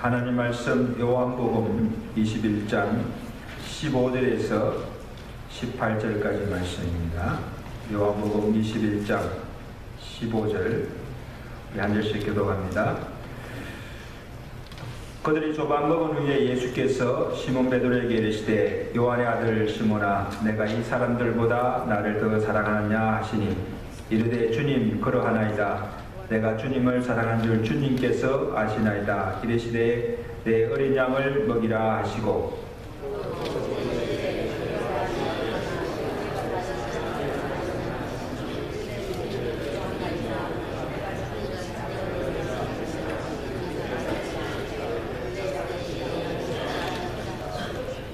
하나님 말씀 요한복음 21장 15절에서 18절까지 말씀입니다. 요한복음 21장 15절 우리 한 절씩 교독합니다. 그들이 조반 먹은 후에 예수께서 시몬 베드로에게 이르시되 요한의 아들 시몬아 내가 이 사람들보다 나를 더 사랑하느냐 하시니 이르되 주님 그러하나이다. 내가 주님을 사랑한 줄 주님께서 아시나이다. 이르시되 내 어린 양을 먹이라 하시고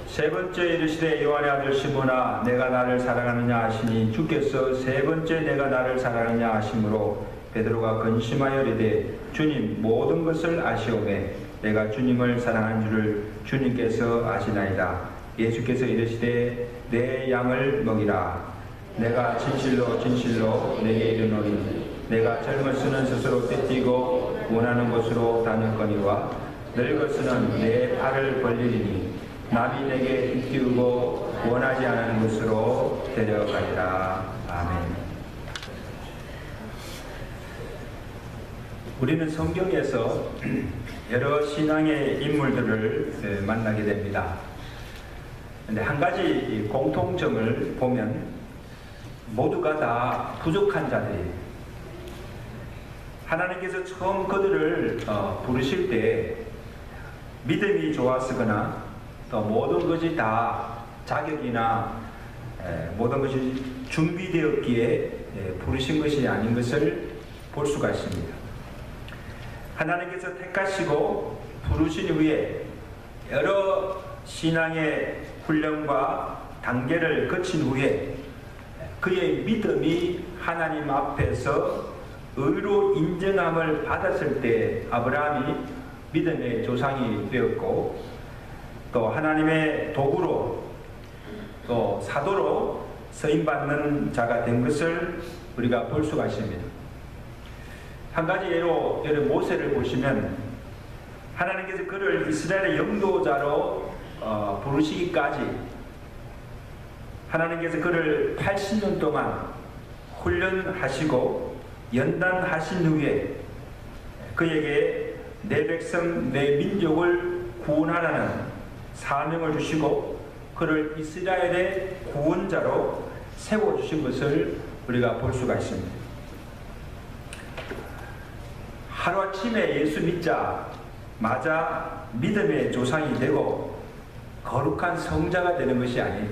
세 번째 이르시되 요한의 아들 시몬아 내가 나를 사랑하느냐 하시니 주께서 세 번째 내가 나를 사랑하느냐 하시므로 베드로가 근심하여 이르되 주님 모든 것을 아시오매 내가 주님을 사랑한 줄을 주님께서 아시나이다. 예수께서 이르시되 내 양을 먹이라. 내가 진실로 진실로 내게 이르노니 내가 젊었으는 스스로 떼뛰고 원하는 곳으로 다녔거니와 늙었으는 내 팔을 벌리리니 남이 내게 띄우고 원하지 않은 곳으로 데려가리라. 아멘. 우리는 성경에서 여러 신앙의 인물들을 만나게 됩니다. 근데 한 가지 공통점을 보면 모두가 다 부족한 자들이에요. 하나님께서 처음 그들을 부르실 때 믿음이 좋았으거나 또 모든 것이 다 자격이나 모든 것이 준비되었기에 부르신 것이 아닌 것을 볼 수가 있습니다. 하나님께서 택하시고 부르신 후에 여러 신앙의 훈련과 단계를 거친 후에 그의 믿음이 하나님 앞에서 의로 인정함을 받았을 때 아브라함이 믿음의 조상이 되었고 또 하나님의 도구로 또 사도로 쓰임받는 자가 된 것을 우리가 볼 수가 있습니다. 한 가지 예로 모세를 보시면 하나님께서 그를 이스라엘의 영도자로 부르시기까지 하나님께서 그를 80년 동안 훈련하시고 연단하신 후에 그에게 내 백성 내 민족을 구원하라는 사명을 주시고 그를 이스라엘의 구원자로 세워주신 것을 우리가 볼 수가 있습니다. 하루아침에 예수 믿자마자 믿음의 조상이 되고 거룩한 성자가 되는 것이 아니에요.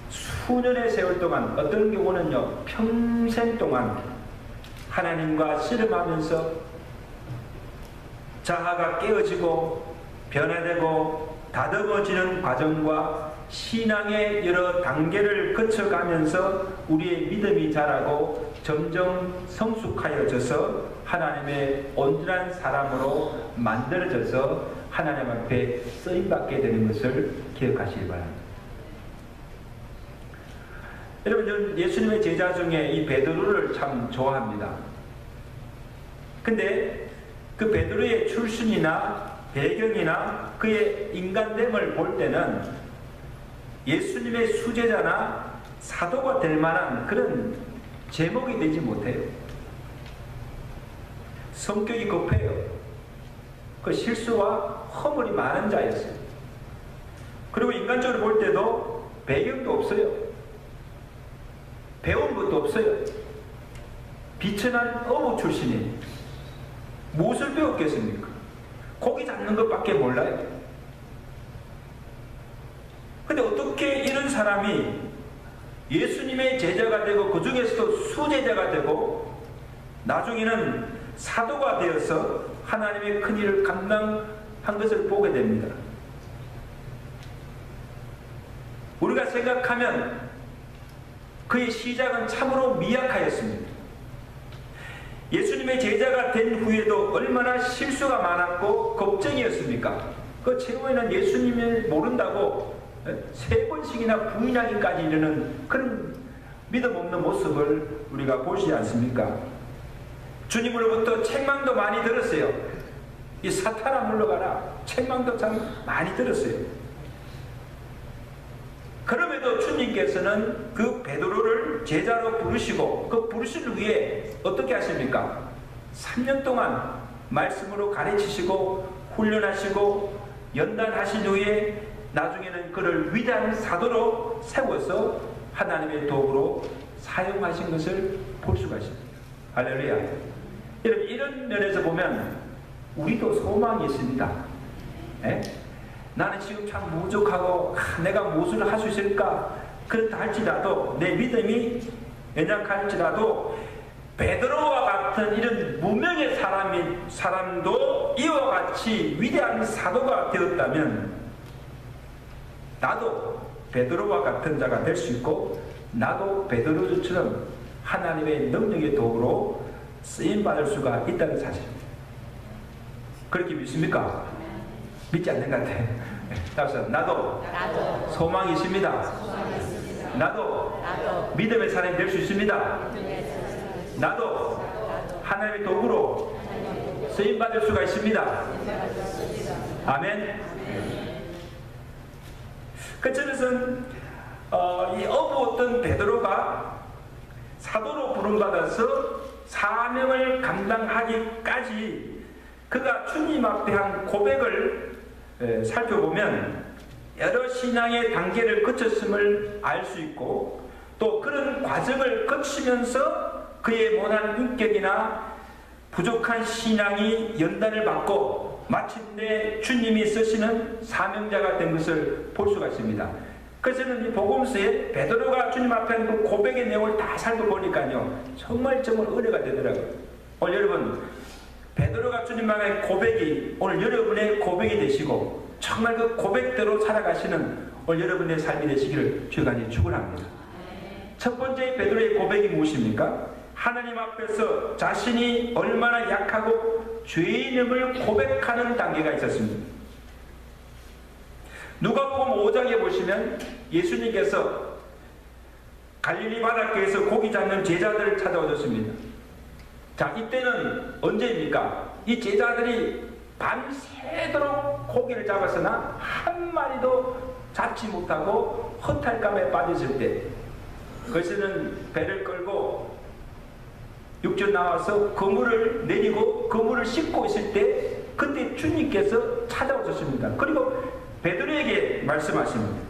수년의 세월 동안 어떤 경우는요 평생 동안 하나님과 씨름하면서 자아가 깨어지고 변화되고 다듬어지는 과정과 신앙의 여러 단계를 거쳐가면서 우리의 믿음이 자라고 점점 성숙하여져서 하나님의 온전한 사람으로 만들어져서 하나님 앞에 쓰임받게 되는 것을 기억하시기 바랍니다. 여러분 저는 예수님의 제자 중에 이 베드로를 참 좋아합니다. 근데 그 베드로의 출신이나 배경이나 그의 인간됨을 볼 때는 예수님의 수제자나 사도가 될 만한 그런 제목이 되지 못해요. 성격이 급해요. 그 실수와 허물이 많은 자였어요. 그리고 인간적으로 볼 때도 배경도 없어요. 배운 것도 없어요. 비천한 어부 출신이에요. 무엇을 배웠겠습니까? 고기 잡는 것밖에 몰라요. 근데 어떻게 이런 사람이 예수님의 제자가 되고 그 중에서도 수제자가 되고 나중에는 사도가 되어서 하나님의 큰 일을 감당한 것을 보게 됩니다. 우리가 생각하면 그의 시작은 참으로 미약하였습니다. 예수님의 제자가 된 후에도 얼마나 실수가 많았고 걱정이었습니까? 그 최후에는 예수님을 모른다고 3번씩이나 부인하기까지 이르는 그런 믿음 없는 모습을 우리가 보시지 않습니까? 주님으로부터 책망도 많이 들었어요. 이 사탄아 물러가라. 책망도 참 많이 들었어요. 그럼에도 주님께서는 그 베드로를 제자로 부르시고 그 부르신 후에 어떻게 하십니까? 3년 동안 말씀으로 가르치시고 훈련하시고 연단하신 후에 나중에는 그를 위대한 사도로 세워서 하나님의 도구로 사용하신 것을 볼 수가 있습니다. 할렐루야. 여러분, 이런 면에서 보면 우리도 소망이 있습니다. 에? 나는 지금 참 부족하고 내가 무엇을 할 수 있을까? 그렇다 할지라도 내 믿음이 연약할지라도 베드로와 같은 이런 무명의 사람도 이와 같이 위대한 사도가 되었다면 나도 베드로와 같은 자가 될 수 있고 나도 베드로처럼 하나님의 능력의 도구로 쓰임받을 수가 있다는 사실입니다. 그렇게 믿습니까? 믿지 않는 것 같아요. 나도 소망이 있습니다. 나도 믿음의 사람이 될 수 있습니다. 나도 하나님의 도구로 쓰임받을 수가 있습니다. 아멘. 그 점에서는 이 어부었던 베드로가 사도로 부름받아서 사명을 감당하기까지 그가 주님 앞에 한 고백을 살펴보면 여러 신앙의 단계를 거쳤음을 알 수 있고 또 그런 과정을 거치면서 그의 모난 인격이나 부족한 신앙이 연단을 받고 마침내 주님이 쓰시는 사명자가 된 것을 볼 수가 있습니다. 그래서 이 복음서에 베드로가 주님 앞에 한 그 고백의 내용을 다 살펴보니까요 정말 은혜가 되더라고요. 오늘 여러분 베드로가 주님 앞에 한 고백이 오늘 여러분의 고백이 되시고 정말 그 고백대로 살아가시는 오늘 여러분의 삶이 되시기를 주가 축원합니다. 첫 번째 베드로의 고백이 무엇입니까? 하나님 앞에서 자신이 얼마나 약하고 죄인임을 고백하는 단계가 있었습니다. 누가복음 5장에 보시면 예수님께서 갈릴리 바닷가에서 고기 잡는 제자들을 찾아오셨습니다. 자, 이때는 언제입니까? 이 제자들이 밤새도록 고기를 잡았으나 한 마리도 잡지 못하고 허탈감에 빠졌을 때 그것은 배를 끌고 육지로 나와서 그물을 내리고 그물을 씻고 있을 때 그때 주님께서 찾아오셨습니다. 그리고 베드로에게 말씀하십니다.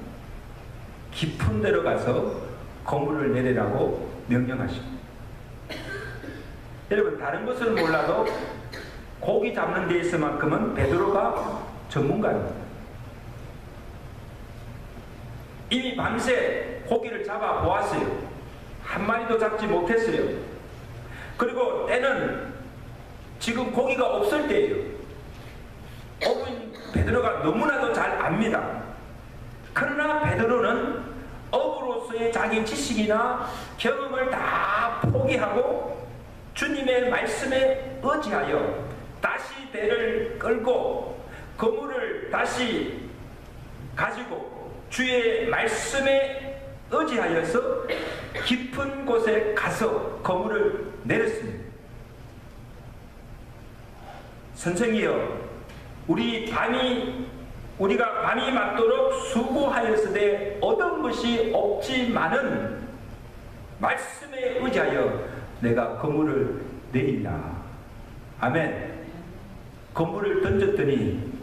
깊은 데로 가서 그물을 내리라고 명령하십니다. 여러분 다른 것을 몰라도 고기 잡는 데 있어만큼은 베드로가 전문가입니다. 이미 밤새 고기를 잡아 보았어요. 한 마리도 잡지 못했어요. 그리고 때는 지금 고기가 없을 때예요. 어부인 베드로가 너무나도 잘 압니다. 그러나 베드로는 어부로서의 자기 지식이나 경험을 다 포기하고 주님의 말씀에 의지하여 다시 배를 끌고 그물을 다시 가지고 주의 말씀에 의지하여서 깊은 곳에 가서 그물을 내렸습니다. 선생이여, 우리가 밤이 맞도록 수고하였으되 얻은 것이 없지만은 말씀에 의지하여 내가 그물을 내린다. 아멘. 그물을 던졌더니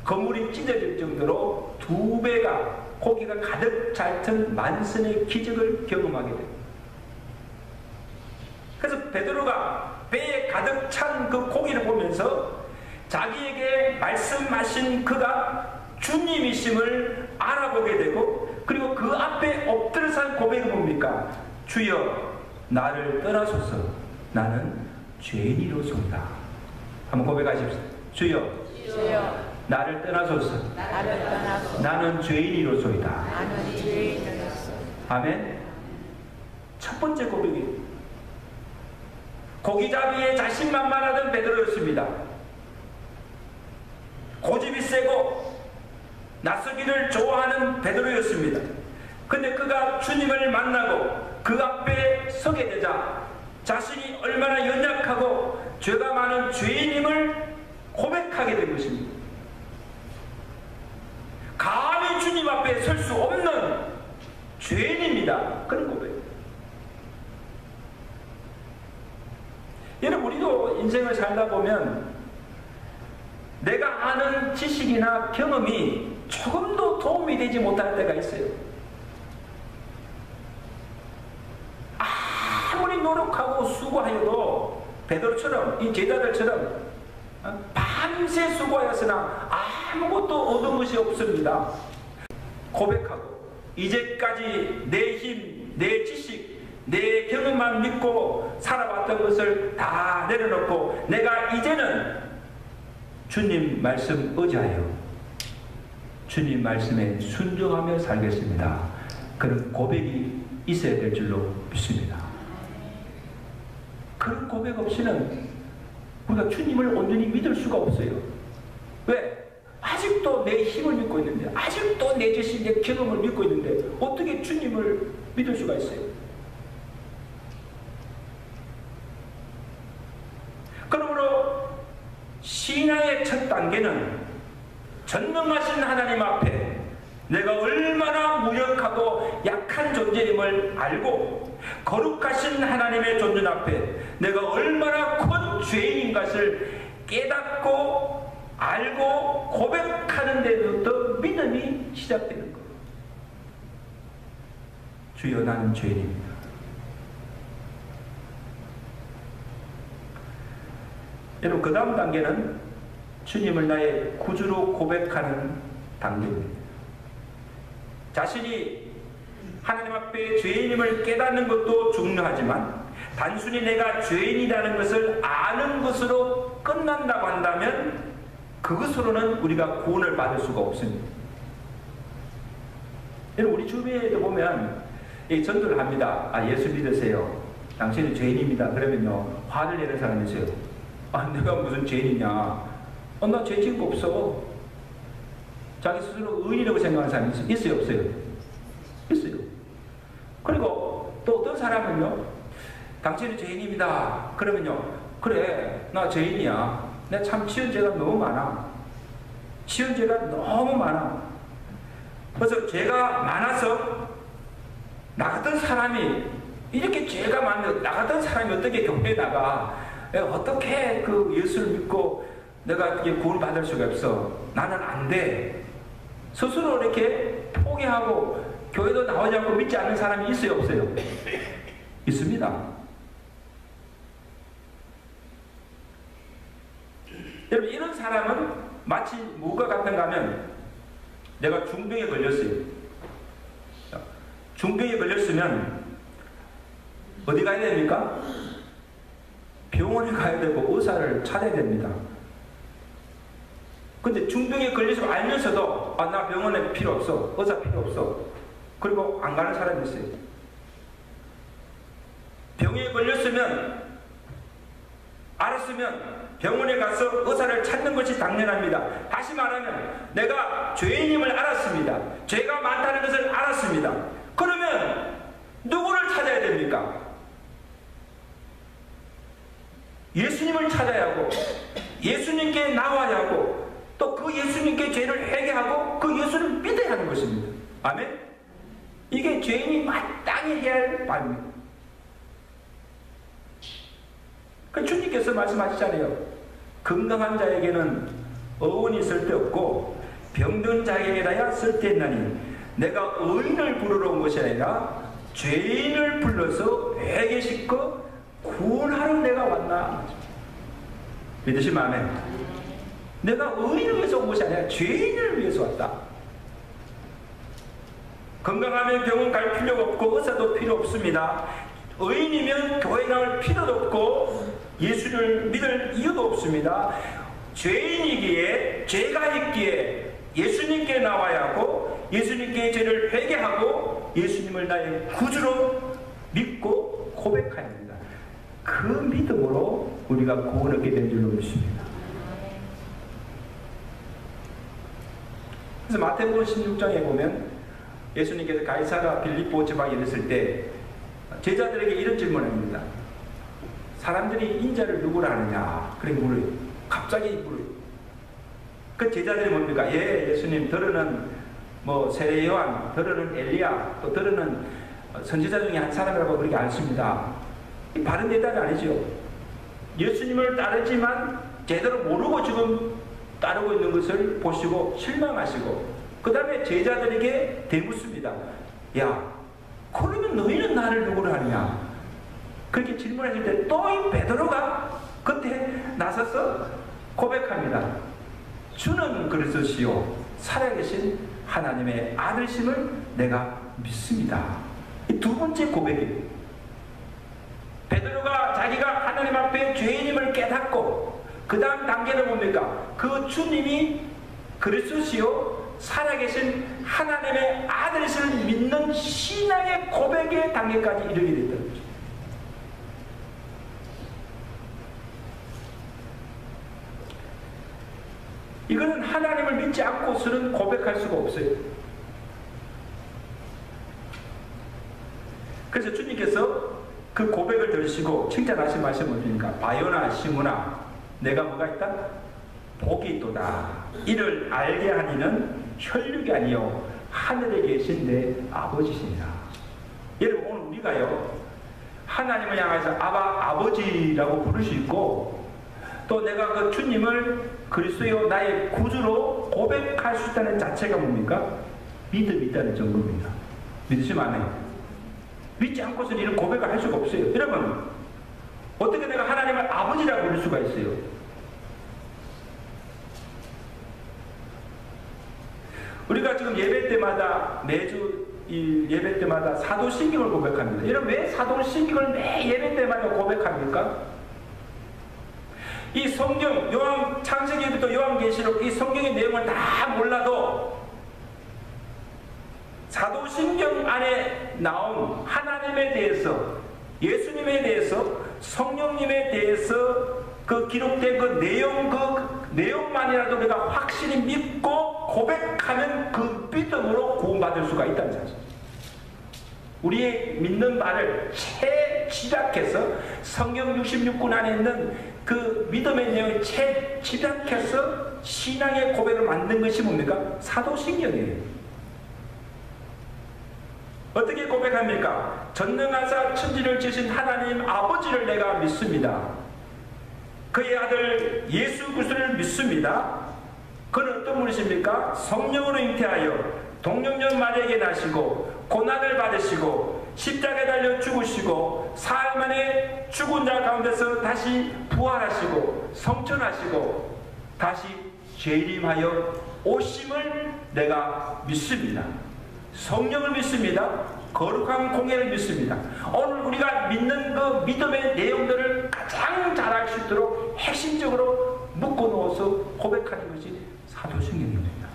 그물이 찢어질 정도로 2배가 고기가 가득 찰튼 만선의 기적을 경험하게 됩니다. 그래서 베드로가 배에 가득 찬 그 고기를 보면서 자기에게 말씀하신 그가 주님이심을 알아보게 되고 그리고 그 앞에 엎드려서 한 고백이 뭡니까? 주여 나를 떠나소서 나는 죄인이로소이다. 한번 고백하십시오. 주여 나를 떠나소서 나는 죄인이로소이다. 아멘. 첫 번째 고백이 고기잡이에 자신만만하던 베드로였습니다. 고집이 세고 낯서기를 좋아하는 베드로였습니다. 근데 그가 주님을 만나고 그 앞에 서게 되자 자신이 얼마나 연약하고 죄가 많은 죄인임을 고백하게 된 것입니다. 감히 주님 앞에 설 수 없는 죄인입니다. 그런 고백. 여러분, 우리도 인생을 살다 보면 내가 아는 지식이나 경험이 조금도 도움이 되지 못할 때가 있어요. 아무리 노력하고 수고하여도 베드로처럼, 이 제자들처럼 밤새 수고하였으나 아무것도 얻은 것이 없습니다. 고백하고 이제까지 내 힘, 내 지식, 내 경험만 믿고 살아왔던 것을 다 내려놓고 내가 이제는 주님 말씀 의지하여 주님 말씀에 순종하며 살겠습니다. 그런 고백이 있어야 될 줄로 믿습니다. 그런 고백 없이는 우리가 주님을 온전히 믿을 수가 없어요. 왜? 아직도 내 힘을 믿고 있는데, 아직도 내 지식, 내 경험을 믿고 있는데 어떻게 주님을 믿을 수가 있어요? 그러므로 신앙의 첫 단계는 전능하신 하나님 앞에 내가 얼마나 무력하고 약한 존재임을 알고 거룩하신 하나님의 존재 앞에 내가 얼마나 큰 죄인인 것을 깨닫고 알고 고백하는 데부터 믿음이 시작되는 거예요. 주여, 나는 죄인입니다. 여러분, 그 다음 단계는 주님을 나의 구주로 고백하는 단계입니다. 자신이 하나님 앞에 죄인임을 깨닫는 것도 중요하지만 단순히 내가 죄인이라는 것을 아는 것으로 끝난다고 한다면 그것으로는 우리가 구원을 받을 수가 없습니다. 여러분, 우리 주변에도 보면 전도를 합니다. 예수 믿으세요. 당신은 죄인입니다. 그러면요, 화를 내는 사람이 있어요. 내가 무슨 죄인이냐. 나 죄 지은 거 없어. 자기 스스로 의인이라고 생각하는 사람이 있어요, 없어요? 있어요. 그리고 또 어떤 사람은요, 당신은 죄인입니다. 그러면요, 그래, 나 죄인이야. 내가 참 지은 죄가 너무 많아. 지은 죄가 너무 많아. 그래서 죄가 많아서 나 같은 사람이 이렇게 죄가 많은데 나 같은 사람이 어떻게 교회에 나가? 어떻게 그 예수를 믿고 내가 구원을 받을 수가 없어? 나는 안 돼. 스스로 이렇게 포기하고 교회도 나오지 않고 믿지 않는 사람이 있어요, 없어요? 있습니다. 여러분, 이런 사람은 마치 뭐가 같은가 하면 내가 중병에 걸렸어요. 중병에 걸렸으면 어디 가야 됩니까? 병원에 가야 되고 의사를 찾아야 됩니다. 근데 중병에 걸려서 알면서도 나 병원에 필요 없어, 의사 필요 없어, 그리고 안 가는 사람이 있어요. 병에 걸렸으면 알았으면 병원에 가서 의사를 찾는 것이 당연합니다. 다시 말하면 내가 죄인임을 알았습니다. 죄가 많다는 것을 알았습니다. 그러면 누구를 찾아야 됩니까? 예수님을 찾아야 하고 예수님께 나와야 하고 또 그 예수님께 죄를 회개하고 그 예수를 믿어야 하는 것입니다. 아멘? 이게 죄인이 마땅히 해야 할 바입니다. 그 주님께서 말씀하시잖아요. 건강한 자에게는 어원이 쓸데없고 병든 자에게라야 쓸데있나니 내가 의인을 부르러 온 것이 아니라 죄인을 불러서 회개시켜 구원하러 내가 왔나. 믿으시면 아멘. 내가 의인을 위해서 온 것이 아니라 죄인을 위해서 왔다. 건강하면 병원 갈 필요가 없고 의사도 필요 없습니다. 의인이면 교회 나올 필요도 없고 예수를 믿을 이유도 없습니다. 죄인이기에 죄가 있기에 예수님께 나와야 하고 예수님께 죄를 회개하고 예수님을 나의 구주로 믿고 고백해야 합니다. 그 믿음으로 우리가 구원을 얻게 된 줄로 믿습니다. 그래서 마태복음 16장에 보면 예수님께서 가이사랴 빌립보 지방에 이르렀을 때 제자들에게 이런 질문을 합니다. 사람들이 인자를 누구라 하느냐 그렇게 물어요. 갑자기 물어요. 그 제자들이 뭡니까? 예, 예수님, 더러는 뭐 세례 요한, 더러는 엘리야, 또 더러는 선지자 중에 한 사람이라고 그렇게 알습니다. 이 바른 대답이 아니죠. 예수님을 따르지만 제대로 모르고 지금 따르고 있는 것을 보시고 실망하시고 그 다음에 제자들에게 대묻습니다. 야, 그러면 너희는 나를 누구로 하느냐? 그렇게 질문했을 때 또 이 베드로가 그때 나서서 고백합니다. 주는 그리스도시요 살아계신 하나님의 아들심을 내가 믿습니다. 이 두 번째 고백이에요. 베드로가 자기가 하나님 앞에 죄인임을 깨닫고 그 다음 단계는 뭡니까? 그 주님이 그리스도시요 살아계신 하나님의 아들이심을 믿는 신앙의 고백의 단계까지 이르게 됐다는 거죠. 이거는 하나님을 믿지 않고서는 고백할 수가 없어요. 그래서 주님께서 그 고백을 들으시고 칭찬하신 말씀이 뭡니까? 바요나 시므나 내가 뭐가 있다? 복이 있도다. 이를 알게 하니는 혈육이 아니요 하늘에 계신 내 아버지시니라. 여러분 오늘 우리가요 하나님을 향해서 아버지라고 부를 수 있고 또 내가 그 주님을 그리스도요 나의 구주로 고백할 수 있다는 자체가 뭡니까? 믿음이 있다는 정도입니다. 믿으시면 안 해요. 믿지 않고서는 이런 고백을 할 수가 없어요. 여러분 어떻게 내가 하나님을 아버지라고 부를 수가 있어요? 우리가 지금 예배 때마다 매주 이 예배 때마다 사도신경을 고백합니다. 여러분 왜 사도신경을 매 예배 때마다 고백합니까? 이 성경 요한 창세기부터 요한계시록 이 성경의 내용을 다 몰라도 사도신경 안에 나온 하나님에 대해서 예수님에 대해서 성령님에 대해서 그 기록된 그 내용만이라도 우리가 확실히 믿고 고백하면 그 믿음으로 구원받을 수가 있다는 사실. 우리의 믿는 바를 채집약해서 성경 66권 안에 있는 그 믿음의 내용을 채집약해서 신앙의 고백을 만든 것이 뭡니까? 사도신경이에요. 어떻게 고백합니까? 전능하사 천지를 지으신 하나님 아버지를 내가 믿습니다. 그의 아들 예수 그리스도를 믿습니다. 그는 어떤 분이십니까? 성령으로 잉태하여 동정녀 마리아에게 나시고 고난을 받으시고 십자가에 달려 죽으시고 사흘 만에 죽은 자 가운데서 다시 부활하시고 성천하시고 다시 재림하여 오심을 내가 믿습니다. 성령을 믿습니다. 거룩한 공예를 믿습니다. 오늘 우리가 믿는 그 믿음의 내용들을 가장 잘 알 수 있도록 핵심적으로 묶어 놓아서 고백하는 것이 사도신경입니다.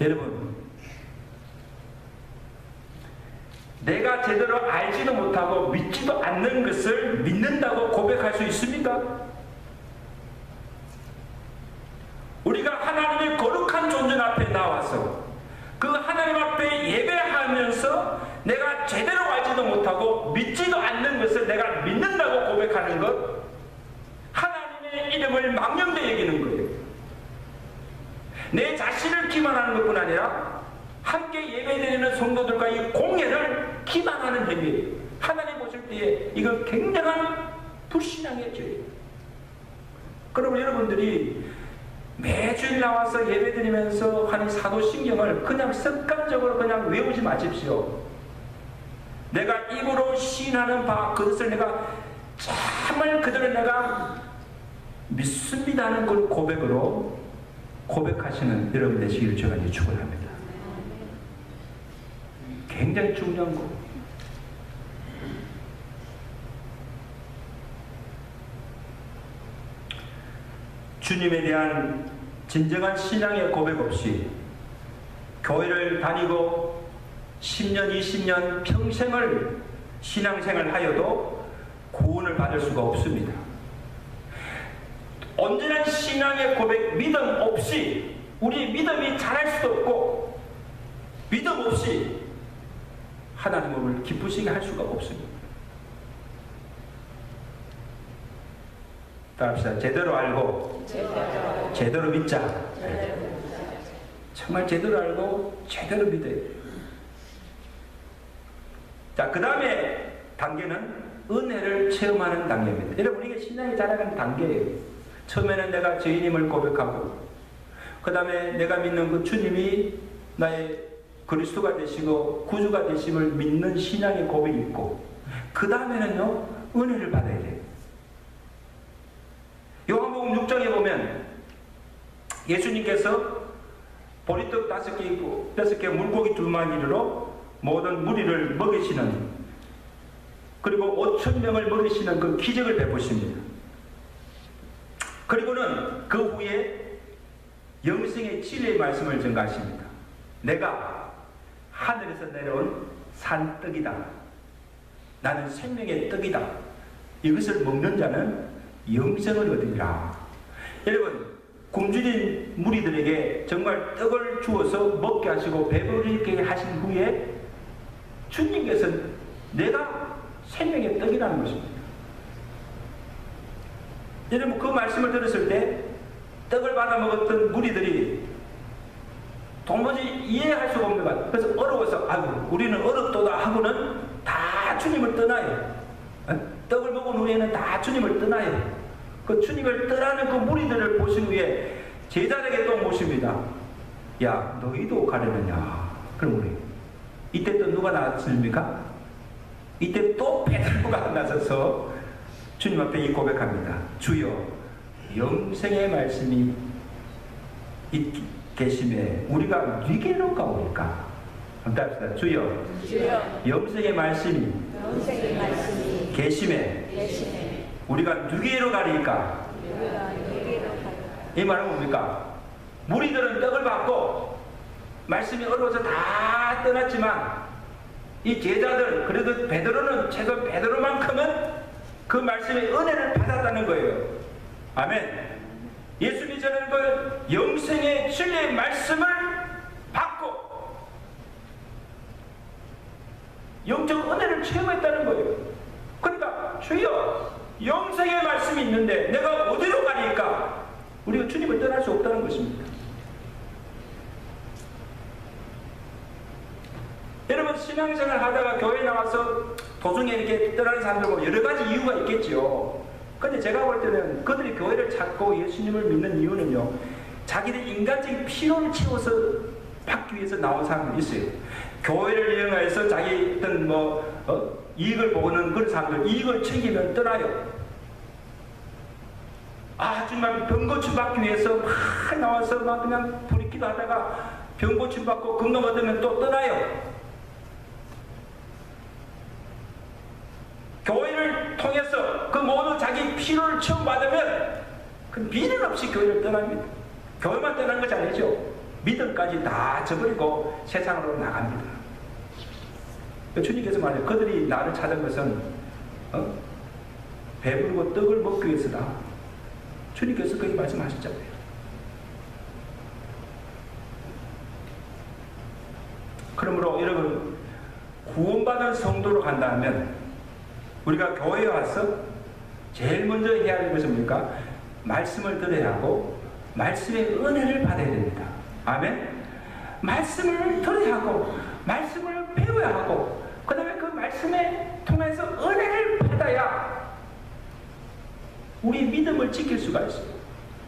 여러분, 내가 제대로 알지도 못하고 믿지도 않는 것을 믿는다고 고백할 수 있습니까? 우리가 하나님의 거룩한 존재 앞에 나와서 그 하나님 앞에 예배하면서 내가 제대로 알지도 못하고 믿지도 않는 것을 내가 믿는다고 고백하는 것, 하나님의 이름을 망령되이 여기는 거예요. 내 자신을 기만하는 것뿐 아니라 함께 예배드리는 성도들과 이 공예를 기만하는 행위예요. 하나님 보실 때에 이건 굉장한 불신앙의 죄예요. 그러면 여러분들이 매주일 나와서 예배드리면서 하는 사도신경을 그냥 습관적으로 그냥 외우지 마십시오. 내가 입으로 시인하는 바 그것을 내가 정말 그대로 내가 믿습니다 하는 걸 고백으로 고백하시는 여러분 되시기를 제가 축원합니다. 굉장히 중요한 거. 주님에 대한 진정한 신앙의 고백 없이 교회를 다니고 10년, 20년 평생을 신앙생활을 하여도 구원을 받을 수가 없습니다. 온전한 신앙의 고백, 믿음 없이 우리 믿음이 자랄 수도 없고 믿음 없이 하나님을 기쁘시게 할 수가 없습니다. 합시다. 제대로 알고 제대로 믿자. 정말 제대로 알고 제대로 믿어야 돼요. 자, 그 다음에 단계는 은혜를 체험하는 단계입니다. 여러분, 이게 신앙이 자라가는 단계예요. 처음에는 내가 죄인임을 고백하고, 그 다음에 내가 믿는 그 주님이 나의 그리스도가 되시고 구주가 되심을 믿는 신앙의 고백이 있고, 그 다음에는요, 은혜를 받아야 돼요. 요한복음 6장에 보면 예수님께서 보리떡 5개 있고 6개 물고기 2마리로 모든 무리를 먹이시는, 그리고 5,000명을 먹이시는 그 기적을 베푸십니다. 그리고는 그 후에 영생의 진리의 말씀을 전가하십니다. 내가 하늘에서 내려온 산떡이다. 나는 생명의 떡이다. 이것을 먹는 자는 영생을 얻으리라. 여러분, 굶주린 무리들에게 정말 떡을 주어서 먹게 하시고 배부르게 하신 후에 주님께서 내가 생명의 떡이라는 것입니다. 여러분, 그 말씀을 들었을 때 떡을 받아 먹었던 무리들이 도무지 이해할 수가 없는 것. 그래서 어려워서 아이고 우리는 어렵도다 하고는 다 주님을 떠나요. 떡을 먹은 후에는 다 주님을 떠나요. 그 주님을 떠나는 그 무리들을 보신 후에 제자에게 또 모십니다. 야, 너희도 가려느냐? 그럼 우리 이때 또 누가 나왔습니까? 이때 또 베드로가 나서서 주님 앞에 이 고백합니다. 주여, 영생의 말씀이 계심에 우리가 누게로 가오리까? 한번 합시다. 주여, 영생의 말씀이 계심에 우리가 누게로 가리까? 이 말은 뭡니까? 무리들은 떡을 받고 말씀이 어려워서 다 떠났지만 이 제자들, 그래도 베드로는 최소 베드로만큼은 그 말씀의 은혜를 받았다는 거예요. 아멘. 예수님이 전하는 그 영생의 진리의 말씀을 받고 영적 은혜를 체험했다는 거예요. 그러니까 주여, 영생의 말씀이 있는데 내가 어디로 가니까? 우리가 주님을 떠날 수 없다는 것입니다. 여러분, 신앙생활 하다가 교회 나와서 도중에 이렇게 떠나는 사람들 보면 여러 가지 이유가 있겠죠. 근데 제가 볼 때는 그들이 교회를 찾고 예수님을 믿는 이유는요, 자기들 인간적인 필요를 채워서 받기 위해서 나온 사람들이 있어요. 교회를 이용해서 자기 어떤 이익을 보는 그런 사람들, 이익을 챙기면 떠나요. 정말 병고침 받기 위해서 막 나와서 막 그냥 부리기도 하다가 병고침 받고 건강 얻으면 또 떠나요. 교회를 통해서 그 모든 자기 필요를 채움받으면 그 미련 없이 교회를 떠납니다. 교회만 떠난 것이 아니죠. 믿음까지 다 저버리고 세상으로 나갑니다. 주님께서 말해요. 그들이 나를 찾은 것은 배부르고 떡을 먹기 위해서다. 주님께서 그렇게 말씀하셨잖아요. 그러므로 여러분, 구원받은 성도로 간다면 우리가 교회에 와서 제일 먼저 해야 하는 것은 뭡니까? 말씀을 들어야 하고 말씀의 은혜를 받아야 됩니다. 아멘? 말씀을 들어야 하고 말씀을 배워야 하고 그 다음에 그 말씀에 통해서 은혜를 받아야 우리의 믿음을 지킬 수가 있어요.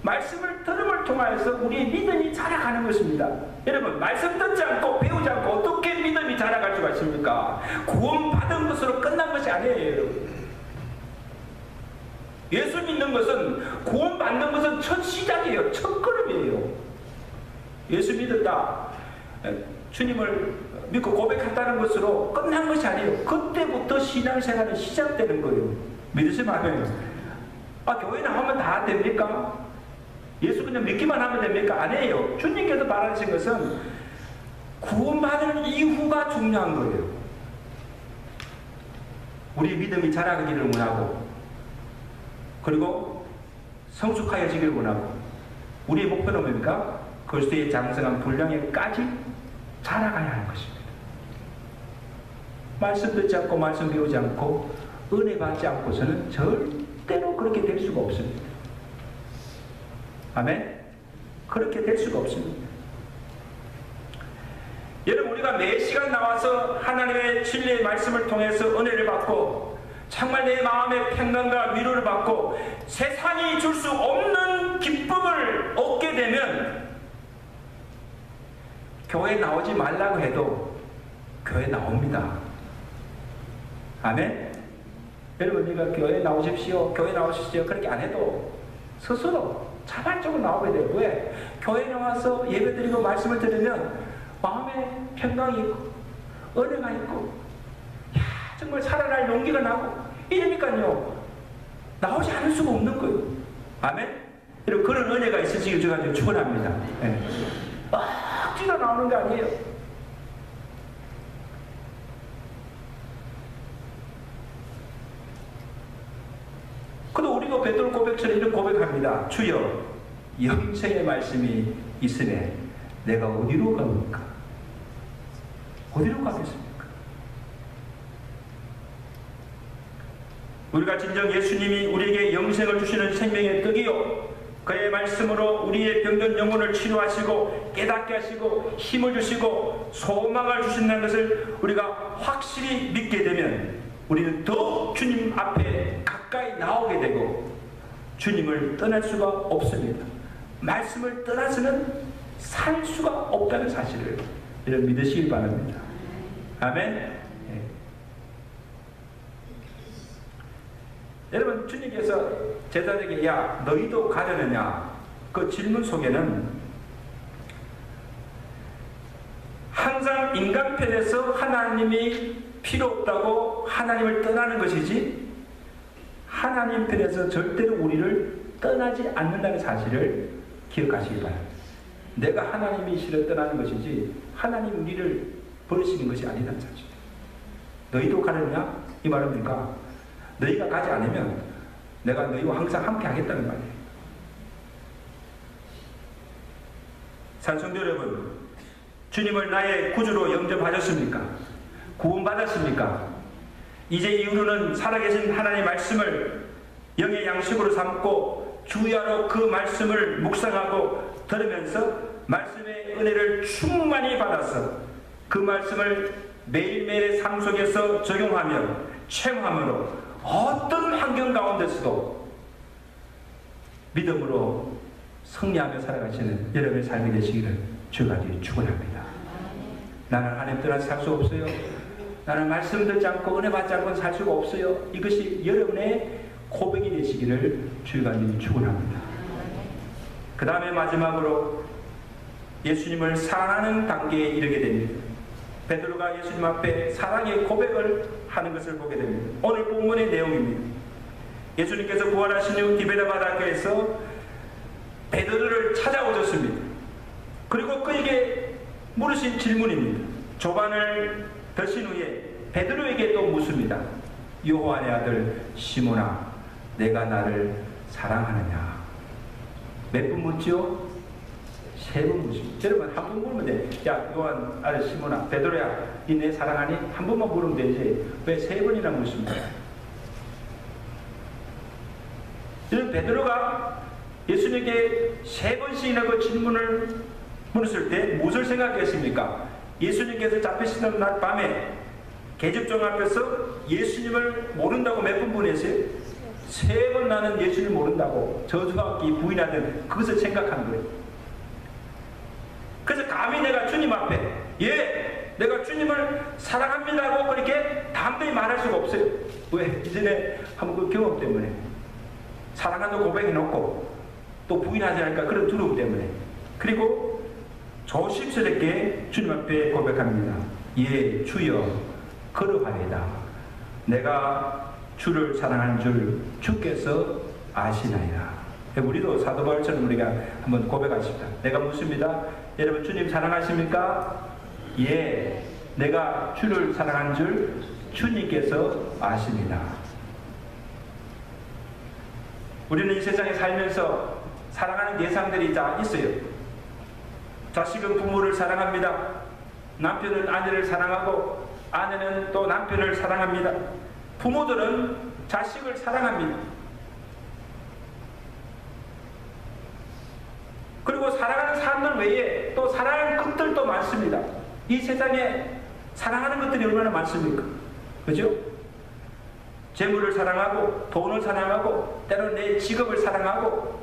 말씀을 들음을 통하여서 우리의 믿음이 자라가는 것입니다. 여러분, 말씀 듣지 않고 배우지 않고 어떻게 믿음이 자라갈 수가 있습니까? 구원받은 것으로 끝난 것이 아니에요, 여러분. 예수 믿는 것은, 구원받는 것은 첫 시작이에요. 첫 걸음이에요. 예수 믿었다, 주님을 믿고 고백한다는 것으로 끝난 것이 아니에요. 그때부터 신앙생활은 시작되는 거예요. 믿으시면 아멘. 교회 나오면 다 됩니까? 예수 그냥 믿기만 하면 됩니까? 아니에요. 주님께서 말하신 것은 구원받은 이후가 중요한 거예요. 우리 믿음이 자라기를 원하고, 그리고 성숙하여지기를 원하고, 우리의 목표는 뭡니까? 그리스도의 장성한 분량에까지 자라가야 하는 것입니다. 말씀 듣지 않고 말씀 배우지 않고 은혜 받지 않고서는 절대로 그렇게 될 수가 없습니다. 아멘? 그렇게 될 수가 없습니다. 여러분, 우리가 매 시간 나와서 하나님의 진리의 말씀을 통해서 은혜를 받고 정말 내 마음의 평강과 위로를 받고 세상이 줄 수 없는 기쁨을 얻게 되면 교회 나오지 말라고 해도 교회 나옵니다. 아멘? 여러분, 우리가 교회 나오십시오, 교회 나오십시오 그렇게 안 해도 스스로 자발적으로 나오게 돼요. 왜? 교회 나와서 예배드리고 말씀을 들으면 마음에 평강이 있고 은혜가 있고 정말 살아날 용기가 나고 이러니까요 나오지 않을 수가 없는 거예요. 아멘? 여러분, 그런 은혜가 있으시길 제가 축원합니다. 네. 억지로 나오는 게 아니에요. 그래도 우리가 베드로 고백처럼 이런 고백합니다. 주여, 영생의 말씀이 있으네 내가 어디로 갑니까? 어디로 가겠습니까? 우리가 진정 예수님이 우리에게 영생을 주시는 생명의 떡이요 그의 말씀으로 우리의 병든 영혼을 치료하시고 깨닫게 하시고 힘을 주시고 소망을 주신다는 것을 우리가 확실히 믿게 되면 우리는 더욱 주님 앞에 가까이 나오게 되고 주님을 떠날 수가 없습니다. 말씀을 떠나서는 살 수가 없다는 사실을 여러분 믿으시길 바랍니다. 아멘. 네. 여러분, 주님께서 제자들에게 야 너희도 가려느냐 그 질문 속에는 항상 인간편에서 하나님이 필요 없다고 하나님을 떠나는 것이지 하나님 편에서 절대로 우리를 떠나지 않는다는 사실을 기억하시기 바랍니다. 내가 하나님이 떠나는 것이지 하나님 우리를 버리시는 것이 아니라는 사실. 너희도 가느냐? 이 말은 뭡니까? 너희가 가지 않으면 내가 너희와 항상 함께 하겠다는 말이에요. 산성도 여러분, 주님을 나의 구주로 영접하셨습니까? 구원받았습니까? 이제 이후로는 살아계신 하나님의 말씀을 영의 양식으로 삼고 주야로 그 말씀을 묵상하고 들으면서 말씀의 은혜를 충만히 받아서 그 말씀을 매일매일의 삶 속에서 적용하며 체험함으로 어떤 환경 가운데서도 믿음으로 승리하며 살아가시는 여러분의 삶이 되시기를 주가 축원합니다. 나는 하나님 떠나서 살 수 없어요. 나는 말씀 듣지 않고 은혜 받지 않고는 살 수가 없어요. 이것이 여러분의 고백이 되시기를 주가 축원합니다. 그 다음에 마지막으로 예수님을 사랑하는 단계에 이르게 됩니다. 베드로가 예수님 앞에 사랑의 고백을 하는 것을 보게 됩니다. 오늘 본문의 내용입니다. 예수님께서 부활하신 후 디베다 바닷가에서 베드로를 찾아오셨습니다. 그리고 그에게 물으신 질문입니다. 조반을 드신 후에 베드로에게 또 묻습니다. 요한의 아들 시몬아, 내가 나를 사랑하느냐? 몇 분 묻죠? 3번 묻습니다. 여러분, 한 번 물으면 돼. 야, 요한 아들 시몬아, 베드로야, 니 내 사랑하니? 한 번만 물으면 되지. 왜 3번이나 묻습니까? 여러분, 베드로가 예수님께 3번씩이나 그 질문을 물었을 때 무엇을 생각했습니까? 예수님께서 잡히시는 날 밤에 계집종 앞에서 예수님을 모른다고 몇 번 보냈어요? 3번 나는 예수님을 모른다고 저주와 함께 부인하는 그것을 생각한 거예요. 그래서 감히 내가 주님 앞에 내가 주님을 사랑합니다고 그렇게 담대히 말할 수가 없어요. 왜? 이전에 한번 그 경험 때문에 사랑한다고 고백해놓고 또 부인하지 않을까 그런 두려움 때문에. 그리고 조심스럽게 주님 앞에 고백합니다. 주여 그러하리이다. 내가 주를 사랑하는 줄 주께서 아시나이다. 우리도 사도 바울처럼 우리가 한번 고백하십시다. 내가 묻습니다. 여러분, 주님 사랑하십니까? 내가 주를 사랑하는 줄 주님께서 아십니다. 우리는 이 세상에 살면서 사랑하는 대상들이 다 있어요. 자식은 부모를 사랑합니다. 남편은 아내를 사랑하고 아내는 또 남편을 사랑합니다. 부모들은 자식을 사랑합니다. 사랑하는 사람들 외에 또 사랑하는 것들도 많습니다. 이 세상에 사랑하는 것들이 얼마나 많습니까? 그죠? 재물을 사랑하고 돈을 사랑하고 때로는 내 직업을 사랑하고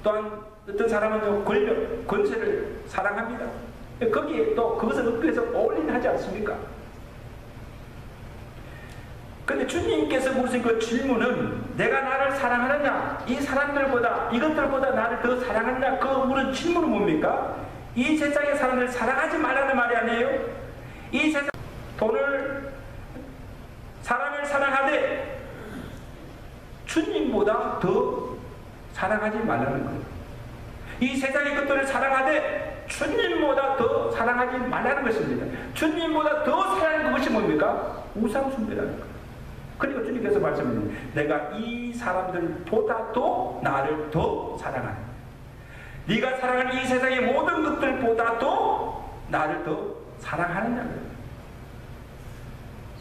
또한 어떤 사람은 권력, 권세를 사랑합니다. 거기에 또 그것을 얻기 위해서 올인하지 않습니까? 근데 주님께서 물으신 그 질문은 내가 나를 사랑하느냐, 이 사람들보다 이것들보다 나를 더 사랑하느냐, 그 물은 질문은 뭡니까? 이 세상의 사람들을 사랑하지 말라는 말이 아니에요. 이 세상 돈을 사람을 사랑하되 주님보다 더 사랑하지 말라는 거예요. 이 세상의 것들을 사랑하되 주님보다 더 사랑하지 말라는 것입니다. 주님보다 더 사랑하는 것이 뭡니까? 우상숭배라는 거예요. 그리고 주님께서 말씀하십니다. 내가 이 사람들보다도 나를 더 사랑하는, 네가 사랑하는 이 세상의 모든 것들보다도 나를 더 사랑하느냐.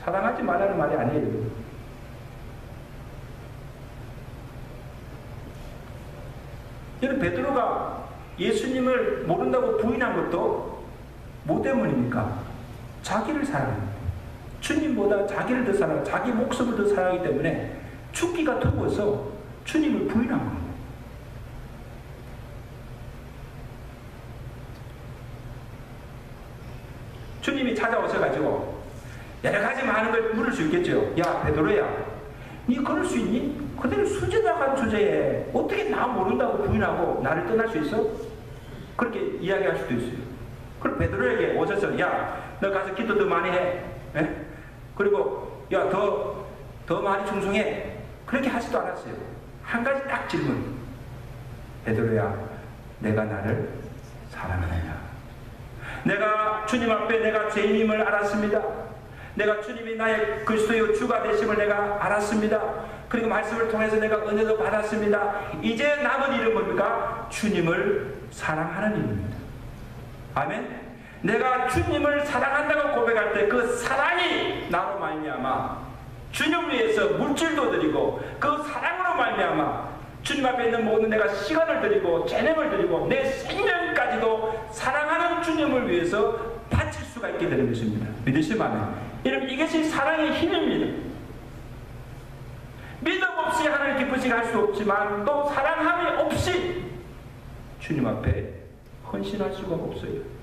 사랑하지 말라는 말이 아니에요. 여러분, 베드로가 예수님을 모른다고 부인한 것도 뭐 때문입니까? 자기를 사랑합니다. 주님보다 자기를 더 사랑하고 자기 목숨을 더 사랑하기 때문에 죽기가 두고서 주님을 부인한 겁니다. 주님이 찾아오셔가지고 여러 가지 많은 걸 물을 수 있겠죠. 야, 베드로야, 니 그럴 수 있니? 그대로 수제자간 주제에 어떻게 나 모른다고 부인하고 나를 떠날 수 있어? 그렇게 이야기할 수도 있어요. 그럼 베드로에게 오셔서 야, 너 가서 기도 더 많이 해. 에? 그리고 야, 더 많이 충성해. 그렇게 하지도 않았어요. 한 가지 딱 질문. 베드로야, 내가 나를 사랑하느냐? 내가 주님 앞에 내가 죄인임을 알았습니다. 내가 주님이 나의 그리스도의 주가 되심을 내가 알았습니다. 그리고 말씀을 통해서 내가 은혜도 받았습니다. 이제 남은 일은 뭡니까? 주님을 사랑하는 일입니다. 아멘. 내가 주님을 사랑한다고 고백할 때 그 사랑이 나로 말미암아 주님 위해서 물질도 드리고 그 사랑으로 말미암아 주님 앞에 있는 모든 내가 시간을 드리고 재능을 드리고 내 생명까지도 사랑하는 주님을 위해서 바칠 수가 있게 되는 것입니다. 믿으시면 여러분, 이것이 사랑의 힘입니다. 믿음 없이 하나님 기쁘시게 할 수 없지만 또 사랑함이 없이 주님 앞에 헌신할 수가 없어요.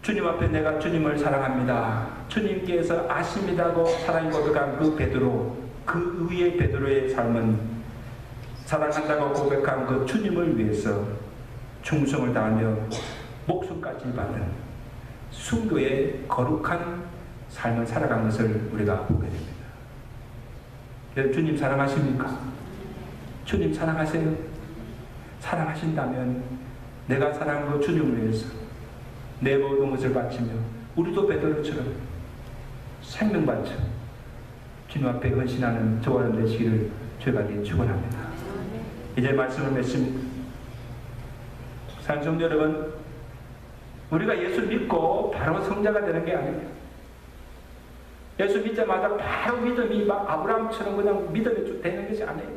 주님 앞에 내가 주님을 사랑합니다. 주님께서 아십니다고 사랑이 고백한 그 베드로, 그 위에 베드로의 삶은 사랑한다고 고백한 그 주님을 위해서 충성을 다하며 목숨까지 받는 순교의 거룩한 삶을 살아간 것을 우리가 보게 됩니다. 여러분, 주님 사랑하십니까? 주님 사랑하세요? 사랑하신다면 내가 사랑한 그 주님을 위해서 내 모든 것을 바치며 우리도 베드로처럼 생명 바쳐 주님 앞에 헌신하는 저와 여러분 되시기를 주님께 축원합니다. 이제 말씀을 맺습니다. 사랑하는 여러분, 우리가 예수 믿고 바로 성자가 되는 게 아니에요. 예수 믿자마자 바로 믿음이 막 아브라함처럼 그냥 믿음이 쭉 되는 것이 아니에요.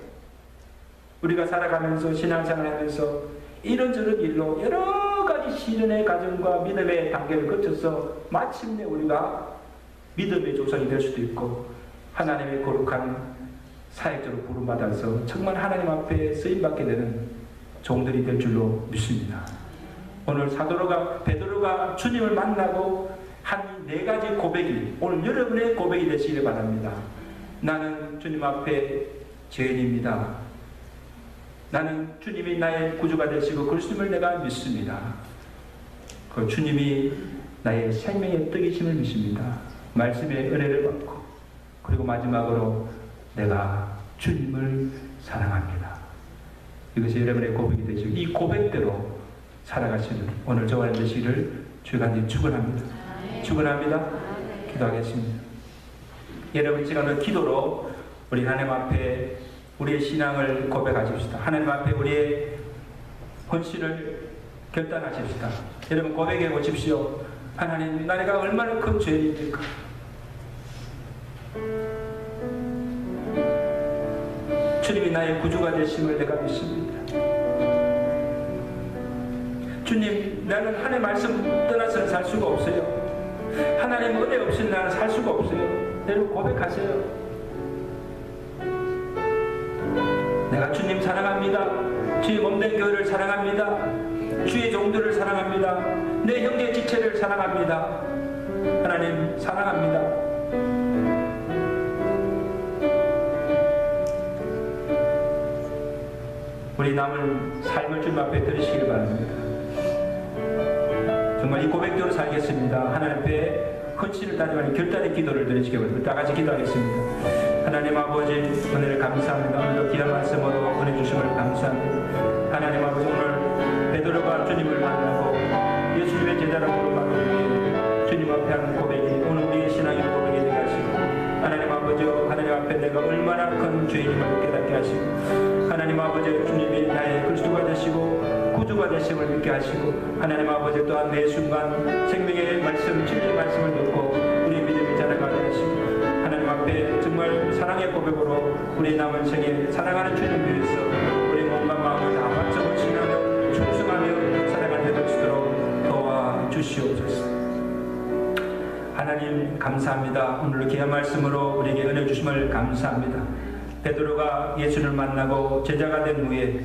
우리가 살아가면서 신앙생활하면서 이런저런 일로 여러 가지 시련의 과정과 믿음의 단계를 거쳐서 마침내 우리가 믿음의 조상이 될 수도 있고 하나님의 거룩한 사역자로 부름받아서 정말 하나님 앞에 쓰임받게 되는 종들이 될 줄로 믿습니다. 오늘 사도로가 베드로가 주님을 만나고 한 네 가지 고백이 오늘 여러분의 고백이 되시기를 바랍니다. 나는 주님 앞에 죄인입니다. 나는 주님이 나의 구주가 되시고 그리스도를 내가 믿습니다. 그 주님이 나의 생명의 떡이심을 믿습니다. 말씀의 은혜를 받고 그리고 마지막으로 내가 주님을 사랑합니다. 이것이 여러분의 고백이 되시고 이 고백대로 살아가시는 오늘 저와 되시기를 주간님 축원합니다. 축원합니다. 기도하겠습니다. 여러분, 시간은 기도로 우리 하나님 앞에 우리의 신앙을 고백하십시다. 하나님 앞에 우리의 헌신을 결단하십시다. 여러분, 고백해 보십시오. 하나님, 내가 얼마나 큰 죄인입니까? 주님이 나의 구주가 되심을 내가 믿습니다. 주님, 나는 하나님의 말씀 떠나서는 살 수가 없어요. 하나님 은혜 없이는 나는 살 수가 없어요. 여러분 고백하세요. 내가 주님 사랑합니다. 주의 몸된 교회를 사랑합니다. 주의 종들을 사랑합니다. 내 형제 지체를 사랑합니다. 하나님 사랑합니다. 우리 남은 삶을 주님 앞에 드리시길 바랍니다. 정말 이 고백대로 살겠습니다. 하나님 앞에 헌신을 다짐하는 결단의 기도를 드리시기 바랍니다. 다 같이 기도하겠습니다. 하나님 아버지, 은혜를 감사합니다. 오늘도 귀한 말씀으로 은혜 주심을 감사합니다. 하나님 아버지, 오늘 베드로가 주님을 만나고 예수님의 제자로 부름받고 주님 앞에 한 고백이 오늘 우리의 신앙의 고백이 되게 하시고, 하나님 아버지, 하나님 앞에 내가 얼마나 큰 죄인임을 깨닫게 하시고, 하나님 아버지, 주님이 나의 그리스도가 되시고 구주가 되심을 믿게 하시고, 하나님 아버지 또한 매 순간 생명의 말씀, 진리의 말씀을 듣고 우리의 믿음이 자라가게 하시고, 하나님 앞에 정말 사랑의 고백으로 우리 남은 생에 사랑하는 주님 위해서 우리 몸과 마음을 다 바쳐 헌신하며 충성하며 살아가게 될 수 있도록 도와주시옵소서. 하나님 감사합니다. 오늘 귀한 말씀으로 우리에게 은혜 주심을 감사합니다. 베드로가 예수를 만나고 제자가 된 후에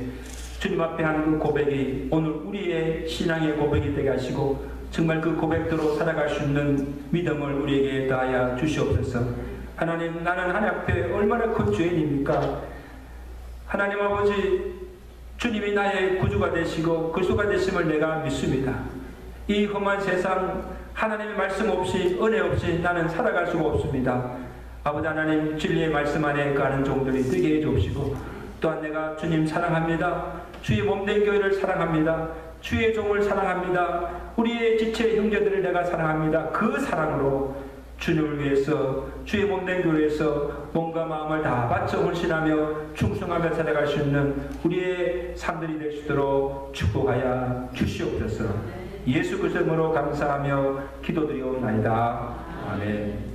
주님 앞에 한 고백이 오늘 우리의 신앙의 고백이 되게 하시고, 정말 그 고백대로 살아갈 수 있는 믿음을 우리에게 다하여 주시옵소서. 하나님, 나는 하나님 앞에 얼마나 큰 죄인입니까? 하나님 아버지, 주님이 나의 구주가 되시고 그리스도가 되심을 내가 믿습니다. 이 험한 세상 하나님의 말씀 없이, 은혜 없이 나는 살아갈 수가 없습니다. 아버지 하나님, 진리의 말씀 안에 가는 종들이 되게 해주옵시고, 또한 내가 주님 사랑합니다. 주의 몸된 교회를 사랑합니다. 주의 종을 사랑합니다. 우리의 지체 형제들을 내가 사랑합니다. 그 사랑으로 주님을 위해서 주의 몸된 교회에서 몸과 마음을 다 바쳐 헌신하며 충성하며 살아갈 수 있는 우리의 삶들이 될 수 있도록 축복하여 주시옵소서. 예수 그리스도 이름으로 감사하며 기도드리옵나이다. 아멘.